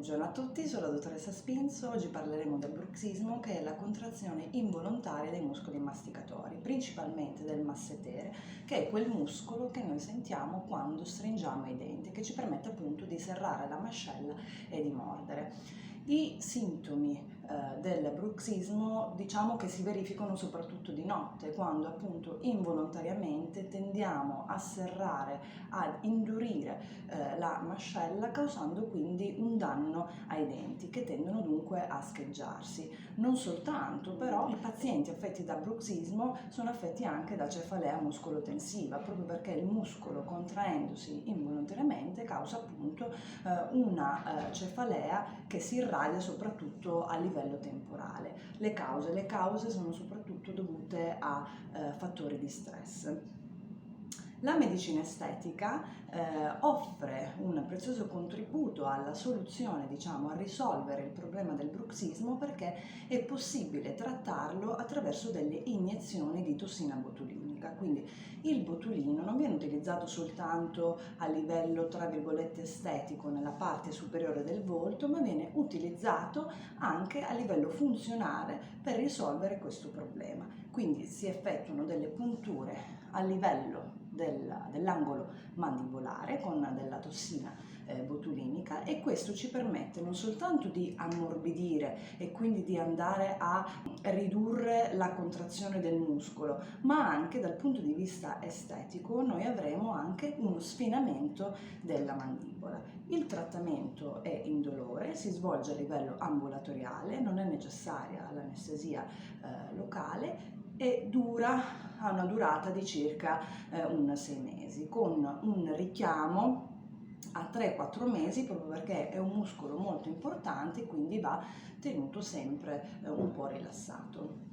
Buongiorno a tutti, sono la dottoressa Spinzo. Oggi parleremo del bruxismo, che è la contrazione involontaria dei muscoli masticatori, principalmente del massetere, che è quel muscolo che noi sentiamo quando stringiamo i denti, che ci permette appunto di serrare la mascella e di mordere. I sintomi del bruxismo diciamo che si verificano soprattutto di notte, quando appunto involontariamente tendiamo a serrare, ad indurire la mascella, causando quindi un danno ai denti, che tendono dunque a scheggiarsi. Non soltanto, però i pazienti affetti da bruxismo sono affetti anche da cefalea muscolotensiva, proprio perché il muscolo, contraendosi involontariamente, causa appunto una cefalea che si irradia soprattutto a livello temporale. Le cause sono soprattutto dovute a fattori di stress. La medicina estetica offre un prezioso contributo alla soluzione, a risolvere il problema del bruxismo, perché è possibile trattarlo attraverso delle iniezioni di tossina botulinica. Quindi il botulino non viene utilizzato soltanto a livello, tra virgolette, estetico nella parte superiore del volto, ma viene utilizzato anche a livello funzionale per risolvere questo problema. Quindi si effettuano delle punture a livello dell'angolo mandibolare con della tossina botulinica, e questo ci permette non soltanto di ammorbidire e quindi di andare a ridurre la contrazione del muscolo, ma anche dal punto di vista estetico noi avremo anche uno sfinamento della mandibola. Il trattamento è indolore, si svolge a livello ambulatoriale, non è necessaria l'anestesia locale e ha una durata di circa 6 mesi, con un richiamo a 3-4 mesi, proprio perché è un muscolo molto importante, quindi va tenuto sempre un po' rilassato.